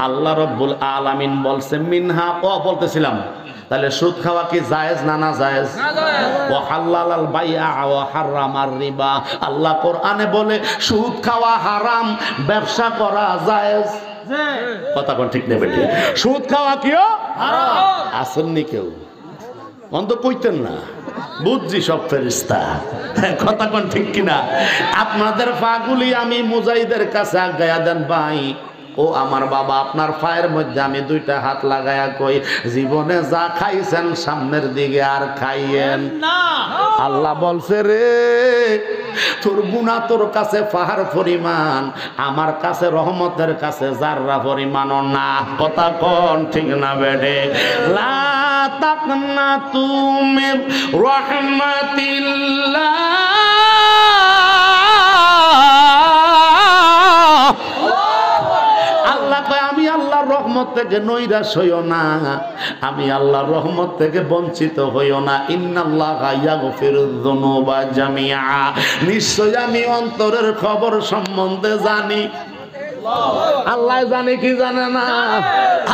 আল্লাহ রাব্বুল আলামিন বলছে মিনহা বলতেছিলাম তাহলে সুদ খাওয়া কি জায়েজ না না জায়েজ? ওয়া হালালাল বাইআ ওয়া হারামার রিবা। আল্লাহ কোরআনে বলে সুদ খাওয়া হারাম, ব্যবসা করা জায়েজ। কথা কোন ঠিক নেবে? সুদ খাওয়া কিও হারাম। আসেননি কেউ অন্ত কইতেন না, বুঝছি সব ফেরেশতা। কথা কোন ঠিক কিনা? আপনাদের পাগুলি আমি মুজাহিদের কাছে আগায়া দেন ভাই। ও আমার বাবা, আপনার পায়ের মধ্যে আমি দুইটা হাত লাগায়া কই, জীবনে যা খাইছেন সামনের দিকে আর খাইয়েন না। আল্লাহ বলছে রে তোর গুনাহ তোর কাছে পাহাড় পরিমাণ, আমার কাছে রহমতের কাছে জাররা পরিমাণও না। কথা কোন ঠিক না বেডে? লা তাকনাতু মির রাহমাতিল্লাহ। আমি আল্লাহর রহমত থেকে নৈরাশ হইও না, আমি আল্লাহর রহমত থেকে বঞ্চিত হইও না। ইন্নাল্লাহা ইয়াগফিরুয যুনুবা জামিআ। নিশ্চয় আমি অন্তরের খবর সম্বন্ধে জানি। আল্লাহ জানে কি জানে না?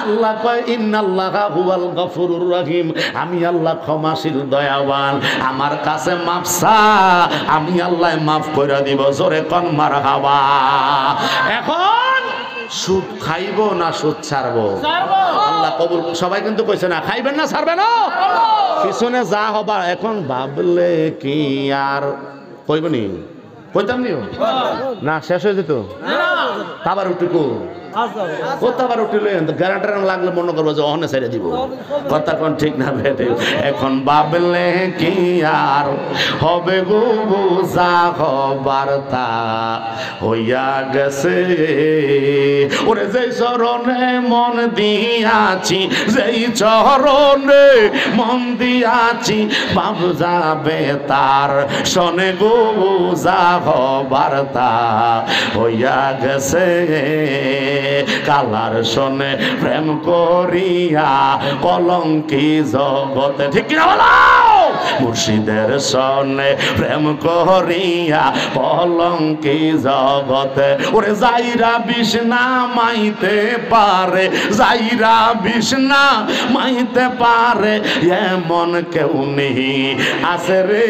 আল্লাহ কয় ইন্নাল্লাহা হুয়াল গফুরুর রহিম। আমি আল্লাহ ক্ষমাশীল দয়াবান, আমার কাছে মাফ চা, আমি আল্লাহ মাফ করে দিব। জোরে কোন মারহাবা। এখন সুদ খাইবো না সুদ ছাড়বো? আল্লাহ কবুল। সবাই কিন্তু কইছে না খাইবেন না ছাড়বেন না, পিছনে যা হবার এখন ভাবলে কি আর কইবনি? কইতাম নিও না, শেষ হয়ে যেত। আবার উঠুকু কোথাবার উঠিলে গ্যারান্টার লাগলে মনে করবো যে অহনে ছেড়ে দিব। কথা কোন ঠিক না বেটে? এখন ভাবলে কি আর হবে গো, যা হবার তা হইয়া গেছে। ওরে যেই চরণে মন দিয়াছি, যেই চরণে মন দিয়াছি, বাপ যাবে তার শোনে গো, যা হবার তা হইয়া গেছে। কালার শোনে প্রেম করিয়া কলঙ্কি জগতে, ঠিক কিনা বলো? মুর্শিদের শোনে প্রেম করিয়া কলঙ্কি জগতে। ওরে যাইরা বিষ্ণা মাইতে পারে, যাইরা বিষ্ণা মাইতে পারে, এমন কেউ নেই আছে রে,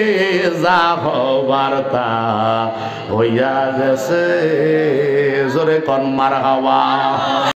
যা হবার তা হইয়া গেছে। জোরে কোন মারহাবা।